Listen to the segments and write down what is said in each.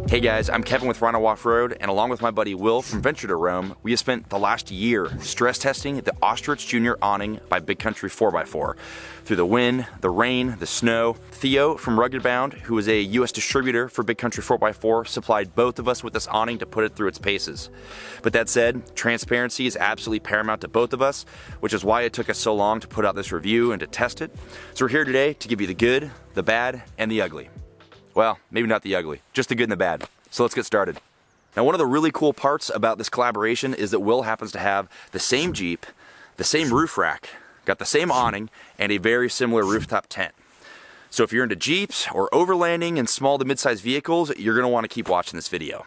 Hey guys, I'm Kevin with Rhino Off-Road, and along with my buddy Will from Venture to Roam, we have spent the last year stress testing the Ostrich Junior awning by Big Country 4x4. Through the wind, the rain, the snow, Theo from Rugged Bound, who is a US distributor for Big Country 4x4, supplied both of us with this awning to put it through its paces. But that said, transparency is absolutely paramount to both of us, which is why it took us so long to put out this review and to test it. So we're here today to give you the good, the bad, and the ugly. Well, maybe not the ugly, just the good and the bad. So let's get started. Now, one of the really cool parts about this collaboration is that Will happens to have the same Jeep, the same roof rack, got the same awning, and a very similar rooftop tent. So if you're into Jeeps or overlanding and small to mid-sized vehicles, you're gonna wanna keep watching this video.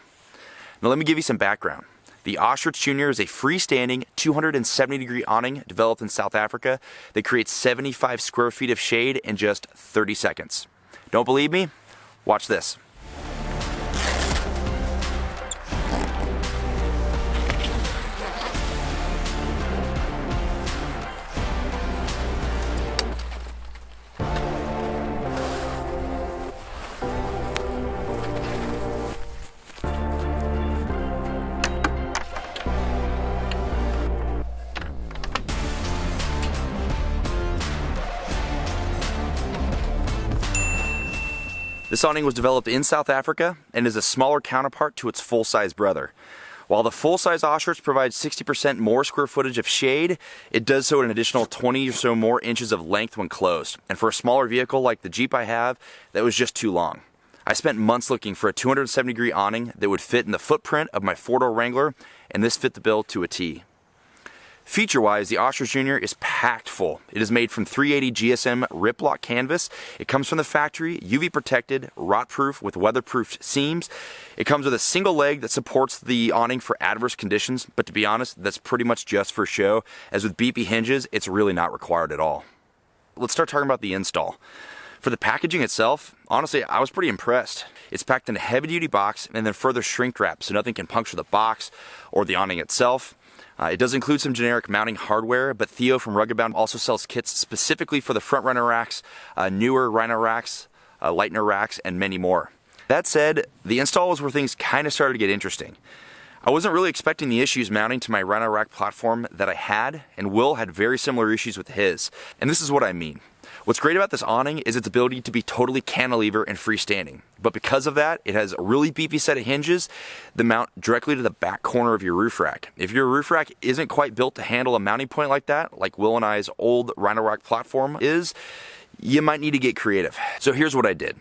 Now let me give you some background. The Ostrich Junior is a freestanding 270-degree awning developed in South Africa that creates 75 square feet of shade in just 30 seconds. Don't believe me? Watch this. This awning was developed in South Africa and is a smaller counterpart to its full-size brother. While the full-size Ostrich provides 60% more square footage of shade, it does so at an additional 20 or so more inches of length when closed. And for a smaller vehicle like the Jeep I have, that was just too long. I spent months looking for a 270-degree awning that would fit in the footprint of my four-door Wrangler, and this fit the bill to a T. Feature-wise, the Ostrich Junior is packed full. It is made from 380 GSM Riplock canvas. It comes from the factory, UV protected, rot-proof with weatherproof seams. It comes with a single leg that supports the awning for adverse conditions, but to be honest, that's pretty much just for show, as with beefy hinges, it's really not required at all. Let's start talking about the install. For the packaging itself, honestly, I was pretty impressed. It's packed in a heavy-duty box and then further shrink wrapped so nothing can puncture the box or the awning itself. It does include some generic mounting hardware, but Theo from Rugged Bound also sells kits specifically for the front runner racks, newer Rhino racks, Lightner racks, and many more. That said, the install was where things kind of started to get interesting. I wasn't really expecting the issues mounting to my Rhino rack platform that I had, and Will had very similar issues with his. And this is what I mean. What's great about this awning is its ability to be totally cantilever and freestanding. But because of that, it has a really beefy set of hinges that mount directly to the back corner of your roof rack. If your roof rack isn't quite built to handle a mounting point like that, like Will and I's old Rhino rack platform is, you might need to get creative. So here's what I did.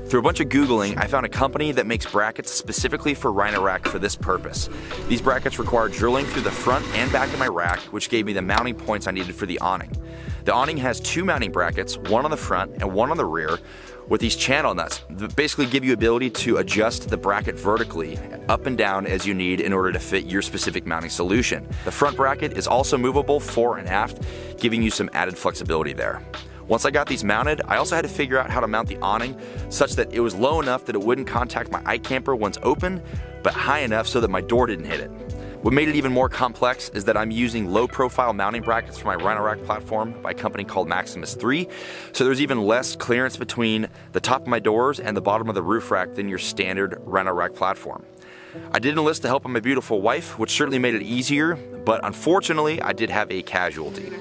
Through a bunch of Googling, I found a company that makes brackets specifically for Rhino rack for this purpose. These brackets require drilling through the front and back of my rack, which gave me the mounting points I needed for the awning. The awning has two mounting brackets, one on the front and one on the rear, with these channel nuts that basically give you ability to adjust the bracket vertically up and down as you need in order to fit your specific mounting solution. The front bracket is also movable fore and aft, giving you some added flexibility there. Once I got these mounted, I also had to figure out how to mount the awning such that it was low enough that it wouldn't contact my iCamper once open, but high enough so that my door didn't hit it. What made it even more complex is that I'm using low-profile mounting brackets for my Rhino rack platform by a company called Maximus 3, so there's even less clearance between the top of my doors and the bottom of the roof rack than your standard Rhino rack platform. I did enlist the help of my beautiful wife, which certainly made it easier, but unfortunately, I did have a casualty.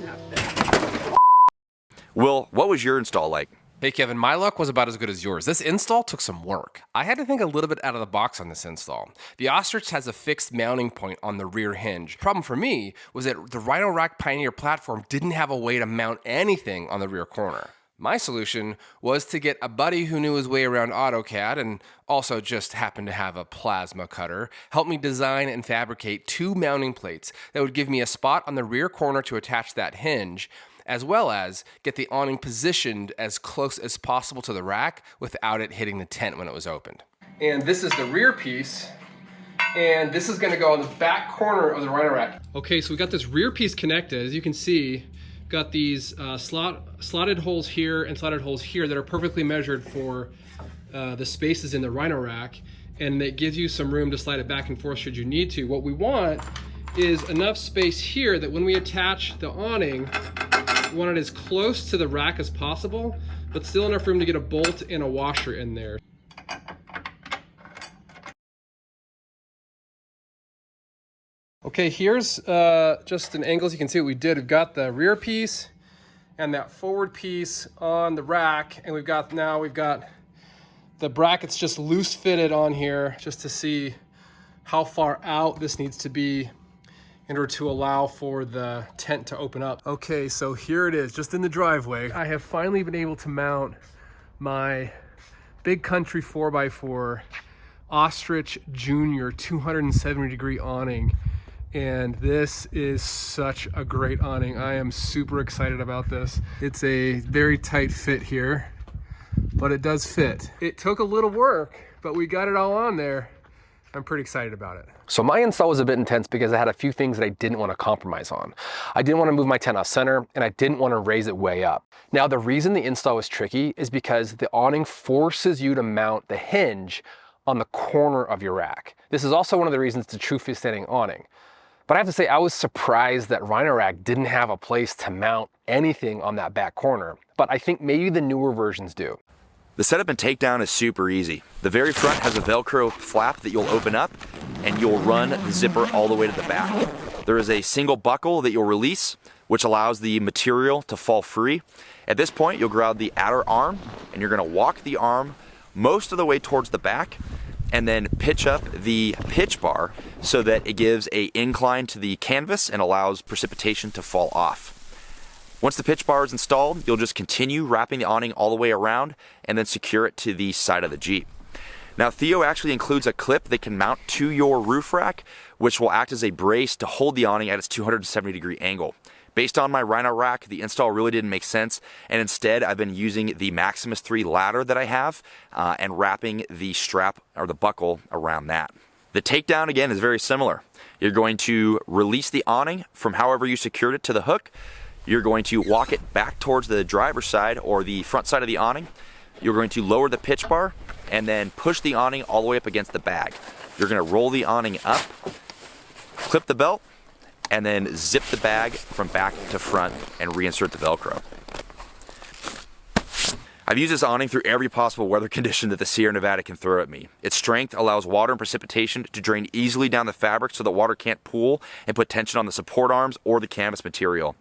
Will, what was your install like? Hey Kevin, my luck was about as good as yours. This install took some work. I had to think a little bit out of the box on this install. The Ostrich has a fixed mounting point on the rear hinge. Problem for me was that the Rhino Rack Pioneer platform didn't have a way to mount anything on the rear corner. My solution was to get a buddy who knew his way around AutoCAD and also just happened to have a plasma cutter, help me design and fabricate two mounting plates that would give me a spot on the rear corner to attach that hinge, as well as get the awning positioned as close as possible to the rack without it hitting the tent when it was opened. And this is the rear piece, and this is gonna go on the back corner of the Rhino rack. Okay, so we got this rear piece connected. As you can see, got these slotted holes here and slotted holes here that are perfectly measured for the spaces in the Rhino rack, and it gives you some room to slide it back and forth should you need to. What we want is enough space here that when we attach the awning, we want it as close to the rack as possible, but still enough room to get a bolt and a washer in there. Okay, here's just an angle so you can see what we did. We've got the rear piece and that forward piece on the rack, and we've got the brackets just loose fitted on here just to see how far out this needs to be in order to allow for the tent to open up. Okay, so here it is, just in the driveway. I have finally been able to mount my Big Country 4x4 Ostrich Junior 270-degree awning. And this is such a great awning. I am super excited about this. It's a very tight fit here, but it does fit. It took a little work, but we got it all on there. I'm pretty excited about it. So my install was a bit intense because I had a few things that I didn't want to compromise on. I didn't want to move my tent off center, and I didn't want to raise it way up. Now, the reason the install was tricky is because the awning forces you to mount the hinge on the corner of your rack. This is also one of the reasons it's a true freestanding awning. But I have to say, I was surprised that Rhino Rack didn't have a place to mount anything on that back corner, but I think maybe the newer versions do. The setup and takedown is super easy. The very front has a Velcro flap that you'll open up, and you'll run the zipper all the way to the back. There is a single buckle that you'll release, which allows the material to fall free. At this point, you'll grab the outer arm, and you're gonna walk the arm most of the way towards the back, and then pitch up the pitch bar so that it gives an incline to the canvas and allows precipitation to fall off. Once the pitch bar is installed, you'll just continue wrapping the awning all the way around and then secure it to the side of the Jeep. Now, Theo actually includes a clip that can mount to your roof rack, which will act as a brace to hold the awning at its 270-degree angle. Based on my Rhino rack, the install really didn't make sense, and instead I've been using the Maximus 3 ladder that I have and wrapping the strap or the buckle around that. The takedown, again, is very similar. You're going to release the awning from however you secured it to the hook. You're going to walk it back towards the driver's side or the front side of the awning. You're going to lower the pitch bar and then push the awning all the way up against the bag. You're going to roll the awning up, clip the belt, and then zip the bag from back to front and reinsert the Velcro. I've used this awning through every possible weather condition that the Sierra Nevada can throw at me. Its strength allows water and precipitation to drain easily down the fabric so that water can't pool and put tension on the support arms or the canvas material.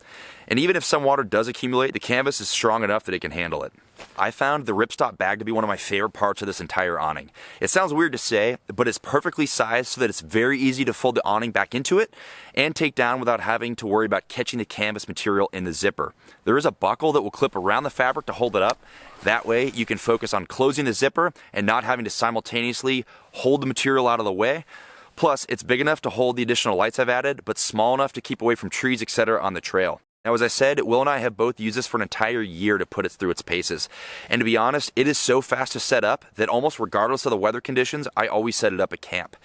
And even if some water does accumulate, the canvas is strong enough that it can handle it. I found the ripstop bag to be one of my favorite parts of this entire awning. It sounds weird to say, but it's perfectly sized so that it's very easy to fold the awning back into it and take down without having to worry about catching the canvas material in the zipper. There is a buckle that will clip around the fabric to hold it up. That way you can focus on closing the zipper and not having to simultaneously hold the material out of the way. Plus, it's big enough to hold the additional lights I've added, but small enough to keep away from trees, etc. on the trail. Now, as I said, Will and I have both used this for an entire year to put it through its paces. And to be honest, it is so fast to set up that almost regardless of the weather conditions, I always set it up at camp.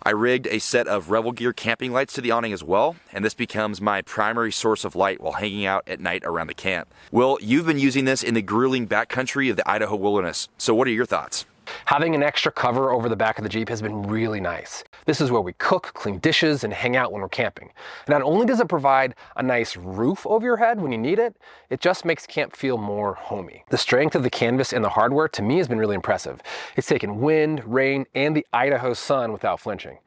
I rigged a set of Revel Gear camping lights to the awning as well, and this becomes my primary source of light while hanging out at night around the camp. Will, you've been using this in the grueling backcountry of the Idaho wilderness, so what are your thoughts? Having an extra cover over the back of the Jeep has been really nice. This is where we cook, clean dishes, and hang out when we're camping. And not only does it provide a nice roof over your head when you need it, it just makes camp feel more homey. The strength of the canvas and the hardware to me has been really impressive. It's taken wind, rain, and the Idaho sun without flinching.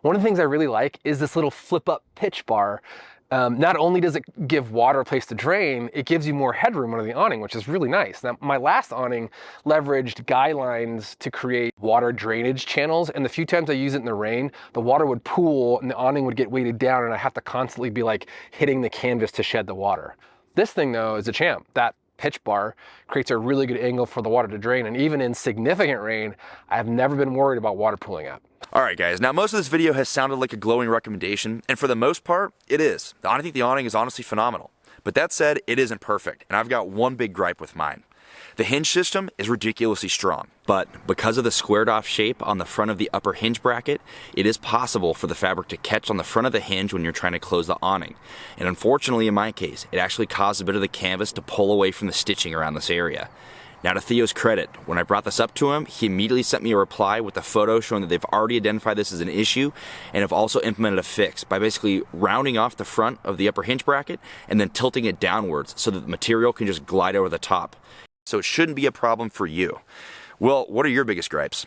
One of the things I really like is this little flip-up pitch bar. Not only does it give water a place to drain, it gives you more headroom under the awning, which is really nice. Now, my last awning leveraged guy lines to create water drainage channels, and the few times I use it in the rain, the water would pool and the awning would get weighted down, and I have to constantly be like hitting the canvas to shed the water. This thing, though, is a champ. That pitch bar creates a really good angle for the water to drain, and even in significant rain, I've never been worried about water pooling up. Alright guys, now most of this video has sounded like a glowing recommendation, and for the most part, it is. I think the awning is honestly phenomenal. But that said, it isn't perfect, and I've got one big gripe with mine. The hinge system is ridiculously strong, but because of the squared off shape on the front of the upper hinge bracket, it is possible for the fabric to catch on the front of the hinge when you're trying to close the awning. And unfortunately in my case, it actually caused a bit of the canvas to pull away from the stitching around this area. Now to Theo's credit, when I brought this up to him, he immediately sent me a reply with a photo showing that they've already identified this as an issue and have also implemented a fix by basically rounding off the front of the upper hinge bracket and then tilting it downwards so that the material can just glide over the top. So it shouldn't be a problem for you. Well, what are your biggest gripes?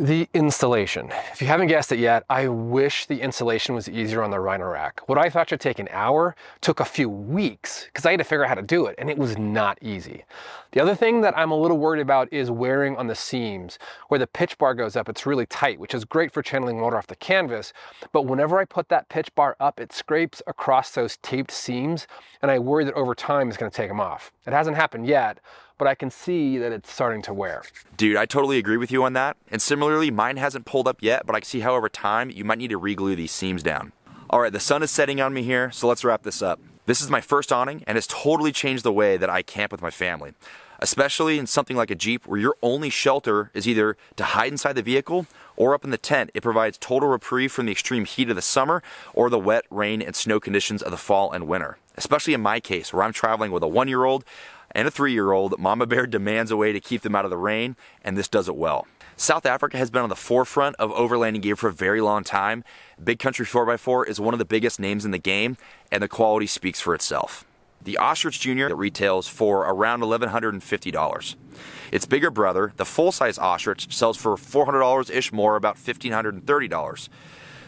The installation. If you haven't guessed it yet, I wish the installation was easier on the Rhino rack. What I thought should take an hour took a few weeks because I had to figure out how to do it, and it was not easy. The other thing that I'm a little worried about is wearing on the seams. Where the pitch bar goes up, it's really tight, which is great for channeling water off the canvas, but whenever I put that pitch bar up, it scrapes across those taped seams, and I worry that over time it's going to take them off. It hasn't happened yet, but I can see that it's starting to wear. Dude, I totally agree with you on that. And similarly, mine hasn't pulled up yet, but I can see how over time you might need to re-glue these seams down. All right, the sun is setting on me here, so let's wrap this up. This is my first awning, and it's totally changed the way that I camp with my family. Especially in something like a Jeep where your only shelter is either to hide inside the vehicle or up in the tent. It provides total reprieve from the extreme heat of the summer or the wet, rain, and snow conditions of the fall and winter. Especially in my case, where I'm traveling with a 1-year-old and a 3-year-old, Mama Bear demands a way to keep them out of the rain, and this does it well. South Africa has been on the forefront of overlanding gear for a very long time. Big Country 4x4 is one of the biggest names in the game, and the quality speaks for itself. The Ostrich Jr. retails for around $1,150. Its bigger brother, the full-size Ostrich, sells for $400-ish more, about $1,530.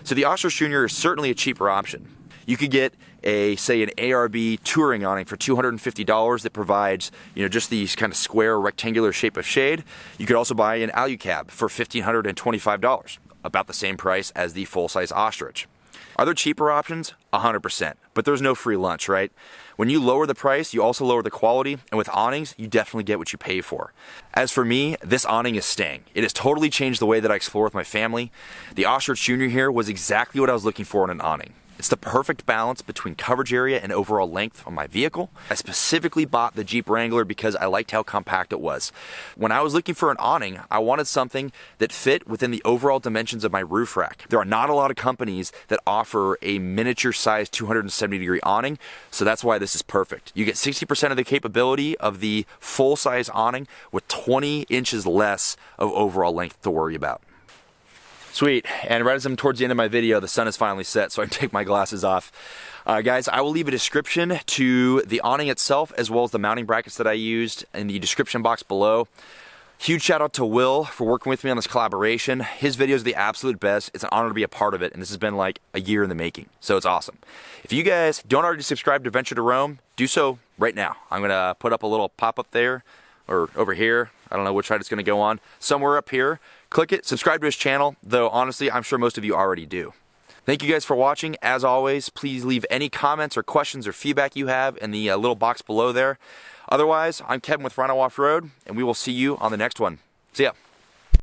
So the Ostrich Jr. is certainly a cheaper option. You could get say an ARB touring awning for $250 that provides, just these kind of square rectangular shape of shade. You could also buy an Alucab for $1,525, about the same price as the full-size Ostrich. Are there cheaper options? 100%, but there's no free lunch, right? When you lower the price, you also lower the quality, and with awnings, you definitely get what you pay for. As for me, this awning is staying. It has totally changed the way that I explore with my family. The Ostrich Jr. here was exactly what I was looking for in an awning. It's the perfect balance between coverage area and overall length on my vehicle. I specifically bought the Jeep Wrangler because I liked how compact it was. When I was looking for an awning, I wanted something that fit within the overall dimensions of my roof rack. There are not a lot of companies that offer a miniature-sized 270-degree awning, so that's why this is perfect. You get 60% of the capability of the full-size awning with 20 inches less of overall length to worry about. Sweet, and right as I'm towards the end of my video, the sun is finally set, so I can take my glasses off. Guys, I will leave a description to the awning itself, as well as the mounting brackets that I used in the description box below. Huge shout out to Will for working with me on this collaboration. His videos are the absolute best. It's an honor to be a part of it, and this has been like a year in the making, so it's awesome. If you guys don't already subscribe to Venture to Roam, do so right now. I'm gonna put up a little pop-up there, or over here. I don't know which side it's gonna go on. Somewhere up here. Click it, subscribe to his channel, though honestly, I'm sure most of you already do. Thank you guys for watching. As always, please leave any comments or questions or feedback you have in the little box below there. Otherwise, I'm Kevin with Rhino Off-Road, and we will see you on the next one. See ya.